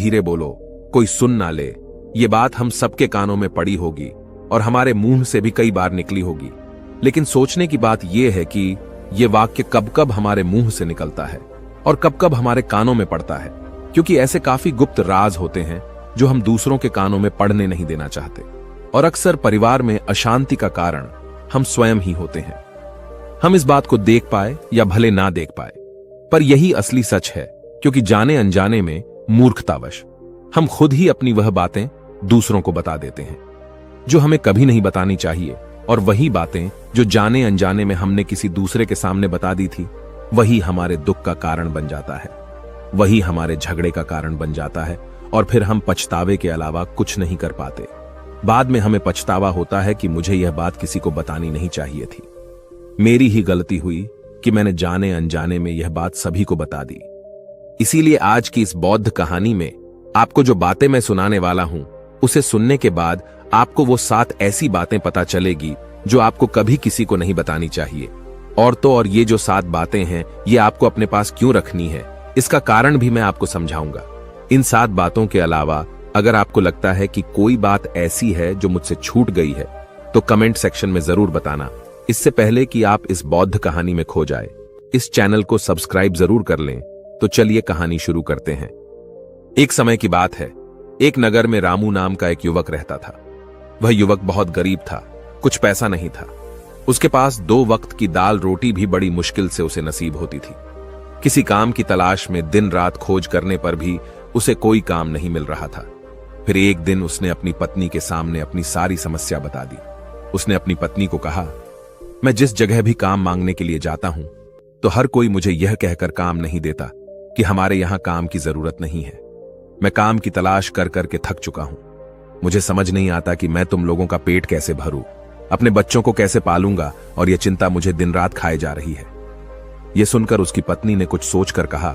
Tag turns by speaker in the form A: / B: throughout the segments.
A: धीरे बोलो, कोई सुन ना ले। ये बात हम सबके कानों में पड़ी होगी और हमारे मुंह से भी कई बार निकली होगी, लेकिन सोचने की बात यह है कि यह वाक्य कब कब हमारे मुंह से निकलता है और कब कब हमारे कानों में पड़ता है, क्योंकि ऐसे काफी गुप्त राज होते हैं जो हम दूसरों के कानों में पड़ने नहीं देना चाहते। और अक्सर परिवार में अशांति का कारण हम स्वयं ही होते हैं। हम इस बात को देख पाए या भले ना देख पाए, पर यही असली सच है, क्योंकि जाने अनजाने में मूर्खतावश हम खुद ही अपनी वह बातें दूसरों को बता देते हैं जो हमें कभी नहीं बतानी चाहिए, और वही बातें जो जाने अनजाने में हमने किसी दूसरे के सामने बता दी थी, वही हमारे दुख का कारण बन जाता है, वही हमारे झगड़े का कारण बन जाता है, और फिर हम पछतावे के अलावा कुछ नहीं कर पाते। बाद में हमें पछतावा होता है कि मुझे यह बात किसी को बतानी नहीं चाहिए थी। मेरी ही गलती हुई कि मैंने जाने अनजाने में यह बात सभी को बता दी। इसीलिए आज की इस बौद्ध कहानी में आपको जो बातें मैं सुनाने वाला हूं, उसे सुनने के बाद आपको वो 7 ऐसी बातें पता चलेगी जो आपको कभी किसी को नहीं बतानी चाहिए। और तो और ये जो 7 बातें हैं, ये आपको अपने पास क्यों रखनी है, इसका कारण भी मैं आपको समझाऊंगा। इन 7 बातों के अलावा अगर आपको लगता है कि कोई बात ऐसी है जो मुझसे छूट गई है, तो कमेंट सेक्शन में जरूर बताना। इससे पहले कि आप इस बौद्ध कहानी में खो जाए, इस चैनल को सब्सक्राइब जरूर कर लें। तो चलिए कहानी शुरू करते हैं। एक समय की बात है, एक नगर में रामू नाम का एक युवक रहता था। वह युवक बहुत गरीब था, कुछ पैसा नहीं था। उसके पास 2 वक्त की दाल रोटी भी बड़ी मुश्किल से उसे नसीब होती थी। किसी काम की तलाश में दिन रात खोज करने पर भी उसे कोई काम नहीं मिल रहा था। फिर एक दिन उसने अपनी पत्नी के सामने अपनी सारी समस्या बता दी। उसने अपनी पत्नी को कहा, मैं जिस जगह भी काम मांगने के लिए जाता हूं, तो हर कोई मुझे यह कहकर काम नहीं देता कि हमारे यहां काम की जरूरत नहीं है। मैं काम की तलाश कर करके थक चुका हूं। मुझे समझ नहीं आता कि मैं तुम लोगों का पेट कैसे भरूं, अपने बच्चों को कैसे पालूंगा, और यह चिंता मुझे दिन रात खाए जा रही है। यह सुनकर उसकी पत्नी ने कुछ सोचकर कहा,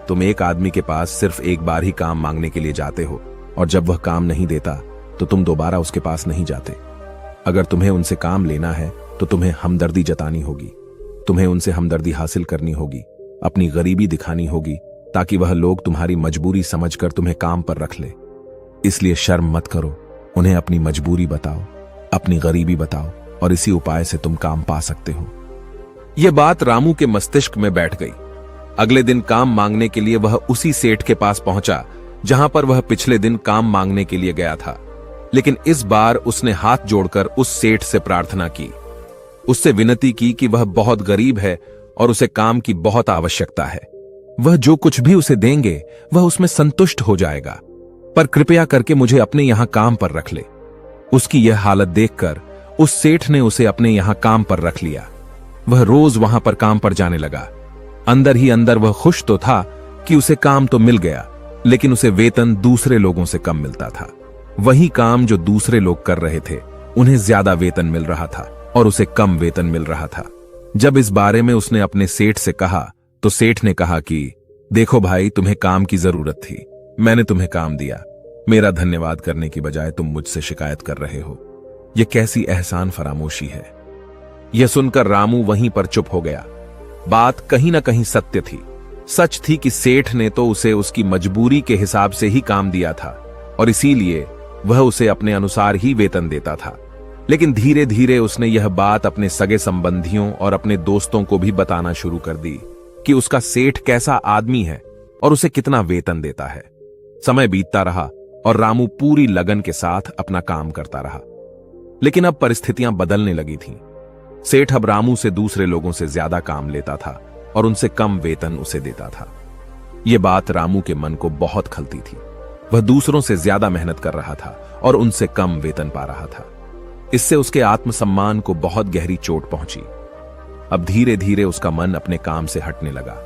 A: तुम एक आदमी के पास सिर्फ एक बार ही काम मांगने के लिए जाते हो, और जब वह काम नहीं देता तो तुम दोबारा उसके पास नहीं जाते। अगर तुम्हें उनसे काम लेना है तो तुम्हें हमदर्दी जतानी होगी, तुम्हें उनसे हमदर्दी हासिल करनी होगी, अपनी गरीबी दिखानी होगी, ताकि वह लोग तुम्हारी मजबूरी समझकर तुम्हें काम पर रख ले। इसलिए शर्म मत करो, उन्हें अपनी मजबूरी बताओ, अपनी गरीबी बताओ, और इसी उपाय से तुम काम पा सकते हो। यह बात रामू के मस्तिष्क में बैठ गई। अगले दिन काम मांगने के लिए वह उसी सेठ के पास पहुंचा जहां पर वह पिछले दिन काम मांगने के लिए गया था। लेकिन इस बार उसने हाथ जोड़कर उस सेठ से प्रार्थना की, उससे विनती की कि वह बहुत गरीब है और उसे काम की बहुत आवश्यकता है। वह जो कुछ भी उसे देंगे वह उसमें संतुष्ट हो जाएगा, पर कृपया करके मुझे अपने यहां काम पर रख ले। उसकी यह हालत देखकर उस सेठ ने उसे अपने यहां काम पर रख लिया। वह रोज वहां पर काम पर जाने लगा। अंदर ही अंदर वह खुश तो था कि उसे काम तो मिल गया, लेकिन उसे वेतन दूसरे लोगों से कम मिलता था। वही काम जो दूसरे लोग कर रहे थे, उन्हें ज्यादा वेतन मिल रहा था और उसे कम वेतन मिल रहा था। जब इस बारे में उसने अपने सेठ से कहा, तो सेठ ने कहा कि देखो भाई, तुम्हें काम की जरूरत थी, मैंने तुम्हें काम दिया। मेरा धन्यवाद करने की बजाय तुम मुझसे शिकायत कर रहे हो। यह कैसी एहसान फरामोशी है। यह सुनकर रामू वहीं पर चुप हो गया। बात कहीं ना कहीं सत्य थी। सच थी कि सेठ ने तो उसे उसकी मजबूरी के हिसाब से ही काम दिया था, और इसीलिए वह उसे अपने अनुसार ही वेतन देता था। लेकिन धीरे धीरे उसने यह बात अपने सगे संबंधियों और अपने दोस्तों को भी बताना शुरू कर दी कि उसका सेठ कैसा आदमी है और उसे कितना वेतन देता है। समय बीतता रहा और रामू पूरी लगन के साथ अपना काम करता रहा। लेकिन अब परिस्थितियां बदलने लगी थीं। सेठ अब रामू से दूसरे लोगों से ज्यादा काम लेता था और उनसे कम वेतन उसे देता था। यह बात रामू के मन को बहुत खलती थी। वह दूसरों से ज्यादा मेहनत कर रहा था और उनसे कम वेतन पा रहा था। इससे उसके आत्मसम्मान को बहुत गहरी चोट पहुंची। अब धीरे धीरे उसका मन अपने काम से हटने लगा।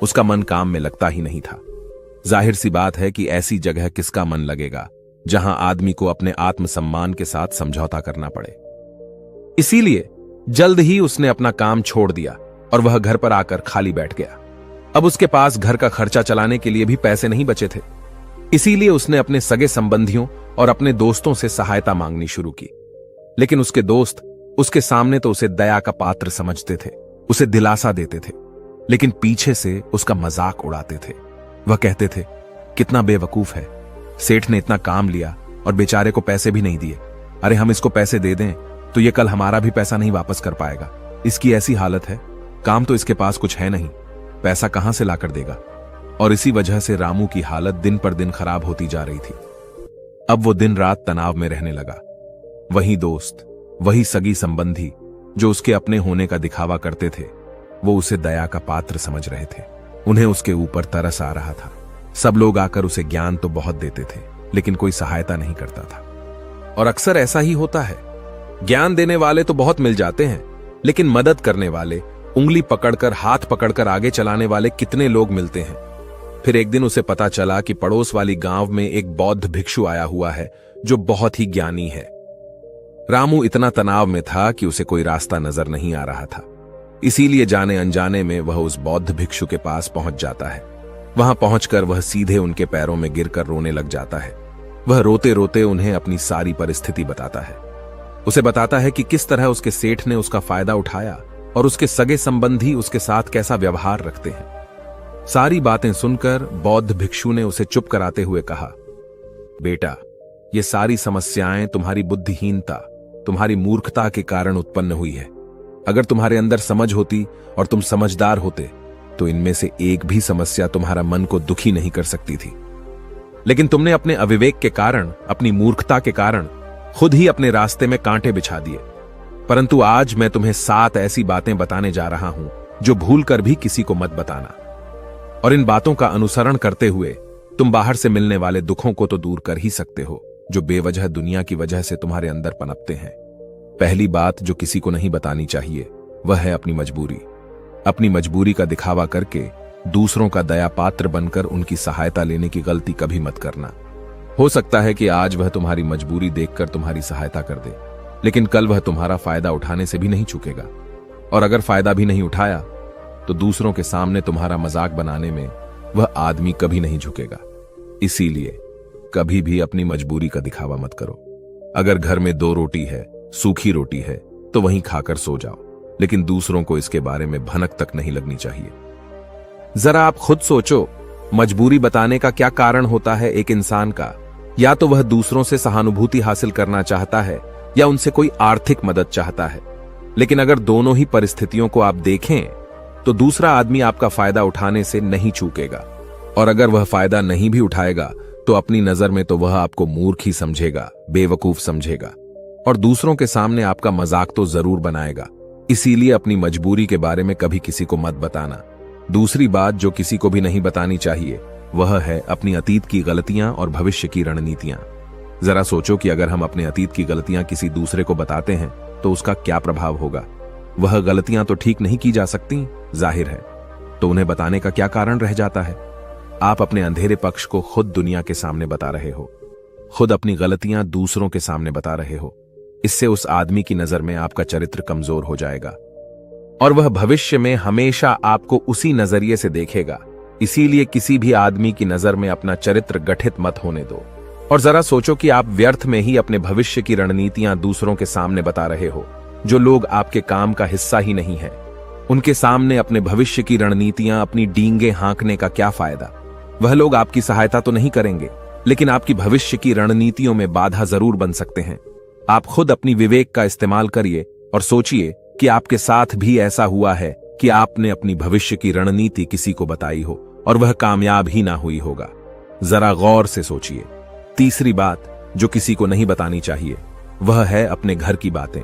A: उसका मन काम में लगता ही नहीं था। जाहिर सी बात है कि ऐसी जगह किसका मन लगेगा जहां आदमी को अपने आत्मसम्मान के साथ समझौता करना पड़े। इसीलिए जल्द ही उसने अपना काम छोड़ दिया और वह घर पर आकर खाली बैठ गया। अब उसके पास घर का खर्चा चलाने के लिए भी पैसे नहीं बचे थे। इसीलिए उसने अपने सगे संबंधियों और अपने दोस्तों से सहायता मांगनी शुरू की। लेकिन उसके दोस्त उसके सामने तो उसे दया का पात्र समझते थे, उसे दिलासा देते थे, लेकिन पीछे से उसका मजाक उड़ाते थे। वह कहते थे, कितना बेवकूफ है, सेठ ने इतना काम लिया और बेचारे को पैसे भी नहीं दिए। अरे हम इसको पैसे दे दें तो ये कल हमारा भी पैसा नहीं वापस कर पाएगा। इसकी ऐसी हालत है, काम तो इसके पास कुछ है नहीं, पैसा कहां से लाकर देगा। और इसी वजह से रामू की हालत दिन पर दिन खराब होती जा रही थी। अब वो दिन रात तनाव में रहने लगा। वही दोस्त, वही सगी संबंधी जो उसके अपने होने का दिखावा करते थे, वो उसे दया का पात्र समझ रहे थे। उन्हें उसके ऊपर तरस आ रहा था। सब लोग आकर उसे ज्ञान तो बहुत देते थे, लेकिन कोई सहायता नहीं करता था। और अक्सर ऐसा ही होता है, ज्ञान देने वाले तो बहुत मिल जाते हैं, लेकिन मदद करने वाले, उंगली पकड़कर, हाथ पकड़कर आगे चलाने वाले कितने लोग मिलते हैं। फिर एक दिन उसे पता चला कि पड़ोस वाली गांव में एक बौद्ध भिक्षु आया हुआ है जो बहुत ही ज्ञानी है। रामू इतना तनाव में था कि उसे कोई रास्ता नजर नहीं आ रहा था। इसीलिए जाने अनजाने में वह उस बौद्ध भिक्षु के पास पहुंच जाता है। वहां पहुंचकर वह सीधे उनके पैरों में गिरकर रोने लग जाता है। वह रोते रोते उन्हें अपनी सारी परिस्थिति बताता है। उसे बताता है कि किस तरह उसके सेठ ने उसका फायदा उठाया और उसके सगे संबंधी उसके साथ कैसा व्यवहार रखते हैं। सारी बातें सुनकर बौद्ध भिक्षु ने उसे चुप कराते हुए कहा, बेटा, ये सारी समस्याएं तुम्हारी बुद्धिहीनता, तुम्हारी मूर्खता के कारण उत्पन्न हुई है। अगर तुम्हारे अंदर समझ होती और तुम समझदार होते तो इनमें से एक भी समस्या तुम्हारा मन को दुखी नहीं कर सकती थी। लेकिन तुमने अपने अविवेक के कारण, अपनी मूर्खता के कारण खुद ही अपने रास्ते में कांटे बिछा दिए। परंतु आज मैं तुम्हें 7 ऐसी बातें बताने जा रहा हूं जो भूल कर भी किसी को मत बताना। और इन बातों का अनुसरण करते हुए तुम बाहर से मिलने वाले दुखों को तो दूर कर ही सकते हो जो बेवजह दुनिया की वजह से तुम्हारे अंदर पनपते हैं। पहली बात जो किसी को नहीं बतानी चाहिए वह है अपनी मजबूरी। अपनी मजबूरी का दिखावा करके दूसरों का दया पात्र बनकर उनकी सहायता लेने की गलती कभी मत करना। हो सकता है कि आज वह तुम्हारी मजबूरी देखकर तुम्हारी सहायता कर दे, लेकिन कल वह तुम्हारा फायदा उठाने से भी नहीं चूकेगा। और अगर फायदा भी नहीं उठाया तो दूसरों के सामने तुम्हारा मजाक बनाने में वह आदमी कभी नहीं झुकेगा। इसीलिए कभी भी अपनी मजबूरी का दिखावा मत करो। अगर घर में 2 रोटी है, सूखी रोटी है, तो वहीं खाकर सो जाओ, लेकिन दूसरों को इसके बारे में भनक तक नहीं लगनी चाहिए। जरा आप खुद सोचो, मजबूरी बताने का क्या कारण होता है एक इंसान का? या तो वह दूसरों से सहानुभूति हासिल करना चाहता है या उनसे कोई आर्थिक मदद चाहता है। लेकिन अगर दोनों ही परिस्थितियों को आप देखें तो दूसरा आदमी आपका फायदा उठाने से नहीं चूकेगा। और अगर वह फायदा नहीं भी उठाएगा तो अपनी नजर में तो वह आपको मूर्ख ही समझेगा, बेवकूफ समझेगा, और दूसरों के सामने आपका मजाक तो जरूर बनाएगा। इसीलिए अपनी मजबूरी के बारे में कभी किसी को मत बताना। दूसरी बात जो किसी को भी नहीं बतानी चाहिए वह है अपनी अतीत की गलतियां और भविष्य की रणनीतियां। जरा सोचो कि अगर हम अपने अतीत की गलतियां किसी दूसरे को बताते हैं तो उसका क्या प्रभाव होगा। वह गलतियां तो ठीक नहीं की जा सकती, जाहिर है, तो उन्हें बताने का क्या कारण रह जाता है? आप अपने अंधेरे पक्ष को खुद दुनिया के सामने बता रहे हो, खुद अपनी गलतियां दूसरों के सामने बता रहे हो। इससे उस आदमी की नजर में आपका चरित्र कमजोर हो जाएगा और वह भविष्य में हमेशा आपको उसी नजरिए से देखेगा। इसीलिए किसी भी आदमी की नजर में अपना चरित्र गठित मत होने दो। और जरा सोचो कि आप व्यर्थ में ही अपने भविष्य की रणनीतियां दूसरों के सामने बता रहे हो, जो लोग आपके काम का हिस्सा ही नहीं है। उनके सामने अपने भविष्य की रणनीतियां, अपनी डींगे हाँकने का क्या फायदा? वह लोग आपकी सहायता तो नहीं करेंगे, लेकिन आपकी भविष्य की रणनीतियों में बाधा जरूर बन सकते हैं। आप खुद अपनी विवेक का इस्तेमाल करिए और सोचिए कि आपके साथ भी ऐसा हुआ है कि आपने अपनी भविष्य की रणनीति किसी को बताई हो और वह कामयाब ही ना हुई होगा। जरा गौर से सोचिए। तीसरी बात जो किसी को नहीं बतानी चाहिए वह है अपने घर की बातें।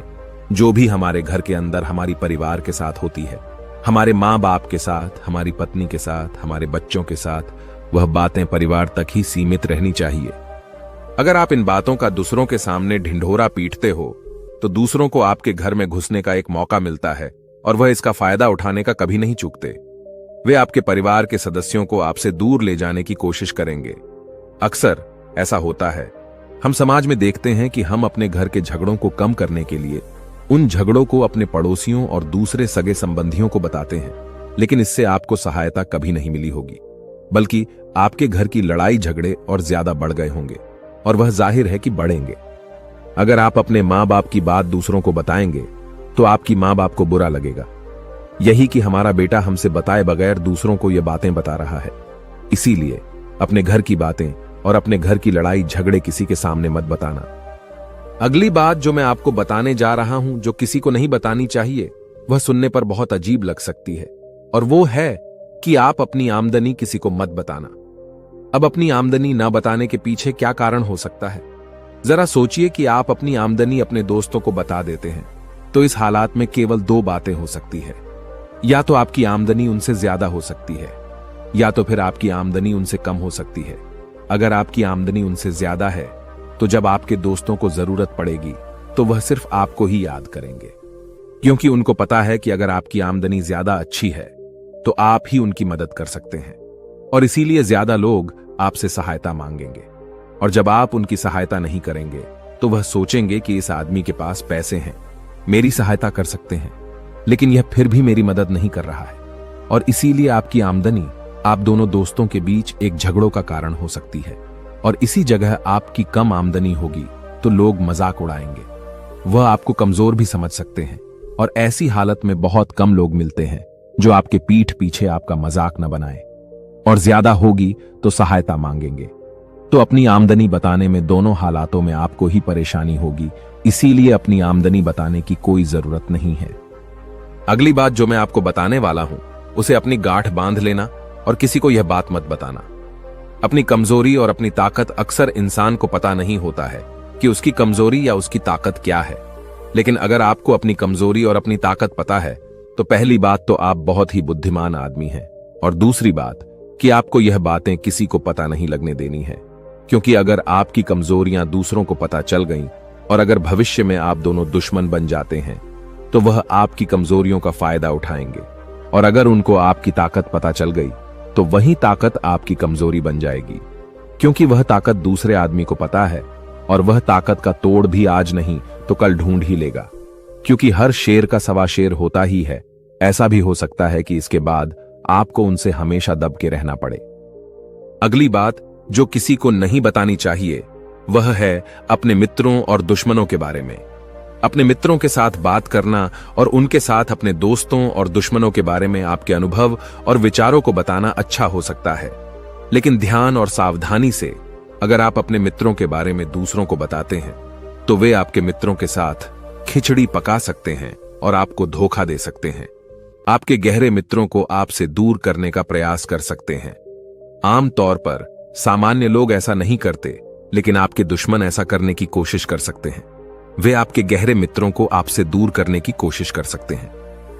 A: जो भी हमारे घर के अंदर हमारी परिवार के साथ होती है, हमारे माँ बाप के साथ, हमारी पत्नी के साथ, हमारे बच्चों के साथ, वह बातें परिवार तक ही सीमित रहनी चाहिए। अगर आप इन बातों का दूसरों के सामने ढिंढोरा पीटते हो तो दूसरों को आपके घर में घुसने का एक मौका मिलता है और वह इसका फायदा उठाने का कभी नहीं चूकते। वे आपके परिवार के सदस्यों को आपसे दूर ले जाने की कोशिश करेंगे। अक्सर ऐसा होता है। हम समाज में देखते हैं कि हम अपने घर के झगड़ों को कम करने के लिए उन झगड़ों को अपने पड़ोसियों और दूसरे सगे संबंधियों को बताते हैं, लेकिन इससे आपको सहायता कभी नहीं मिली होगी, बल्कि आपके घर की लड़ाई झगड़े और ज्यादा बढ़ गए होंगे, और वह जाहिर है कि बढ़ेंगे। अगर आप अपने माँ बाप की बात दूसरों को बताएंगे तो आपकी माँ बाप को बुरा लगेगा, यही कि हमारा बेटा हमसे बताए बगैर दूसरों को ये बातें बता रहा है। इसीलिए अपने घर की बातें और अपने घर की लड़ाई झगड़े किसी के सामने मत बताना। अगली बात जो मैं आपको बताने जा रहा हूं, जो किसी को नहीं बतानी चाहिए, वह सुनने पर बहुत अजीब लग सकती है, और वो है कि आप अपनी आमदनी किसी को मत बताना। अब अपनी आमदनी न बताने के पीछे क्या कारण हो सकता है? जरा सोचिए कि आप अपनी आमदनी अपने दोस्तों को बता देते हैं, तो इस हालात में केवल दो बातें हो सकती है। या तो आपकी आमदनी उनसे ज्यादा हो सकती है, या तो फिर आपकी आमदनी उनसे कम हो सकती है। अगर आपकी आमदनी उनसे ज्यादा है, तो जब आपके दोस्तों को जरूरत पड़ेगी तो वह सिर्फ आपको ही याद करेंगे, क्योंकि उनको पता है कि अगर आपकी आमदनी ज्यादा अच्छी है तो आप ही उनकी मदद कर सकते हैं, और इसीलिए ज्यादा लोग आपसे सहायता मांगेंगे। और जब आप उनकी सहायता नहीं करेंगे तो वह सोचेंगे कि इस आदमी के पास पैसे हैं, मेरी सहायता कर सकते हैं, लेकिन यह फिर भी मेरी मदद नहीं कर रहा है। और इसीलिए आपकी आमदनी आप दोनों दोस्तों के बीच एक झगड़ों का कारण हो सकती है। और इसी जगह आपकी कम आमदनी होगी तो लोग मजाक उड़ाएंगे, वह आपको कमजोर भी समझ सकते हैं, और ऐसी हालत में बहुत कम लोग मिलते हैं जो आपके पीठ पीछे आपका मजाक न बनाए, और ज्यादा होगी तो सहायता मांगेंगे। तो अपनी आमदनी बताने में दोनों हालातों में आपको ही परेशानी होगी, इसीलिए अपनी आमदनी बताने की कोई जरूरत नहीं है। अगली बात जो मैं आपको बताने वाला हूं, उसे अपनी गांठ बांध लेना और किसी को यह बात मत बताना। अपनी कमजोरी और अपनी ताकत अक्सर इंसान को पता नहीं होता है कि उसकी कमजोरी या उसकी ताकत क्या है, लेकिन अगर आपको अपनी कमजोरी और अपनी ताकत पता है तो पहली बात तो आप बहुत ही बुद्धिमान आदमी हैं, और दूसरी बात कि आपको यह बातें किसी को पता नहीं लगने देनी है, क्योंकि अगर आपकी कमजोरियां दूसरों को पता चल गईं और अगर भविष्य में आप दोनों दुश्मन बन जाते हैं तो वह आपकी कमजोरियों का फायदा उठाएंगे, और अगर उनको आपकी ताकत पता चल गई तो वही ताकत आपकी कमजोरी बन जाएगी, क्योंकि वह ताकत दूसरे आदमी को पता है, और वह ताकत का तोड़ भी आज नहीं तो कल ढूंढ ही लेगा, क्योंकि हर शेर का सवा शेर होता ही है। ऐसा भी हो सकता है कि इसके बाद आपको उनसे हमेशा दब के रहना पड़े। अगली बात जो किसी को नहीं बतानी चाहिए वह है अपने मित्रों और दुश्मनों के बारे में। अपने मित्रों के साथ बात करना और उनके साथ अपने दोस्तों और दुश्मनों के बारे में आपके अनुभव और विचारों को बताना अच्छा हो सकता है, लेकिन ध्यान और सावधानी से। अगर आप अपने मित्रों के बारे में दूसरों को बताते हैं तो वे आपके मित्रों के साथ खिचड़ी पका सकते हैं और आपको धोखा दे सकते हैं। आपके गहरे मित्रों को आपसे दूर करने का प्रयास कर सकते हैं। आमतौर पर सामान्य लोग ऐसा नहीं करते, लेकिन आपके दुश्मन ऐसा करने की कोशिश कर सकते हैं। वे आपके गहरे मित्रों को आपसे दूर करने की कोशिश कर सकते हैं।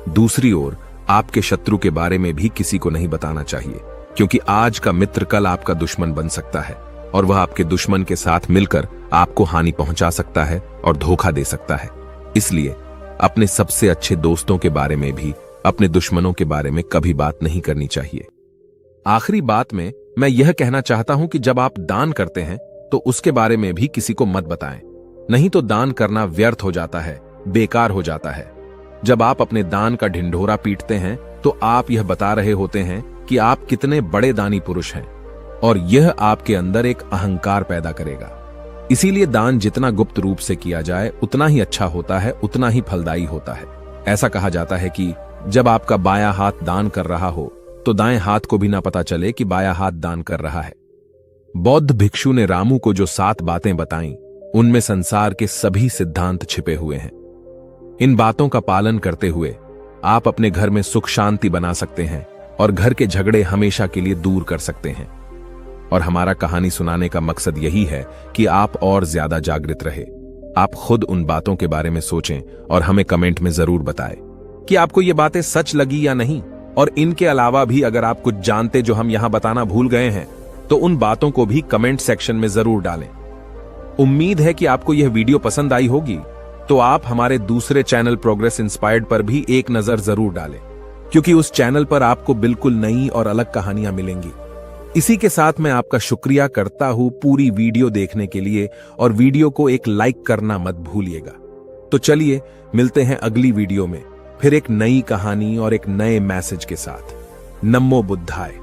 A: दूसरी ओर आपके शत्रु के बारे में भी किसी को नहीं बताना चाहिए, क्योंकि आज का मित्र कल आपका दुश्मन बन सकता है, और वह आपके दुश्मन के साथ मिलकर आपको हानि पहुंचा सकता है और धोखा दे सकता है। इसलिए अपने सबसे अच्छे दोस्तों के बारे में भी अपने दुश्मनों के बारे में कभी बात नहीं करनी चाहिए। आखिरी बात में मैं यह कहना चाहता हूं कि जब आप दान करते हैं तो उसके बारे में भी किसी को मत बताएं, नहीं तो दान करना व्यर्थ हो जाता है, बेकार हो जाता है। जब आप अपने दान का ढिंढोरा पीटते हैं तो आप यह बता रहे होते हैं कि आप कितने बड़े दानी पुरुष हैं, और यह आपके अंदर एक अहंकार पैदा करेगा। इसीलिए दान जितना गुप्त रूप से किया जाए उतना ही अच्छा होता है, उतना ही फलदायी होता है। ऐसा कहा जाता है कि जब आपका बायां हाथ दान कर रहा हो तो दाएं हाथ को भी ना पता चले कि बायां हाथ दान कर रहा है। बौद्ध भिक्षु ने रामू को जो 7 बातें बताईं, उनमें संसार के सभी सिद्धांत छिपे हुए हैं। इन बातों का पालन करते हुए आप अपने घर में सुख शांति बना सकते हैं और घर के झगड़े हमेशा के लिए दूर कर सकते हैं। और हमारा कहानी सुनाने का मकसद यही है कि आप और ज्यादा जागृत रहे। आप खुद उन बातों के बारे में सोचें और हमें कमेंट में जरूर बताएं कि आपको ये बातें सच लगी या नहीं। और इनके अलावा भी अगर आप कुछ जानते जो हम यहां बताना भूल गए हैं तो उन बातों को भी कमेंट सेक्शन में जरूर डालें। उम्मीद है कि आपको यह वीडियो पसंद आई होगी, तो आप हमारे दूसरे चैनल प्रोग्रेस इंस्पायर्ड पर भी एक नजर जरूर डालें, क्योंकि उस चैनल पर आपको बिल्कुल नई और अलग कहानियां मिलेंगी। इसी के साथ मैं आपका शुक्रिया करता हूं पूरी वीडियो देखने के लिए, और वीडियो को एक लाइक करना मत भूलिएगा। तो चलिए मिलते हैं अगली वीडियो में, फिर एक नई कहानी और एक नए मैसेज के साथ। नमो बुद्धाय।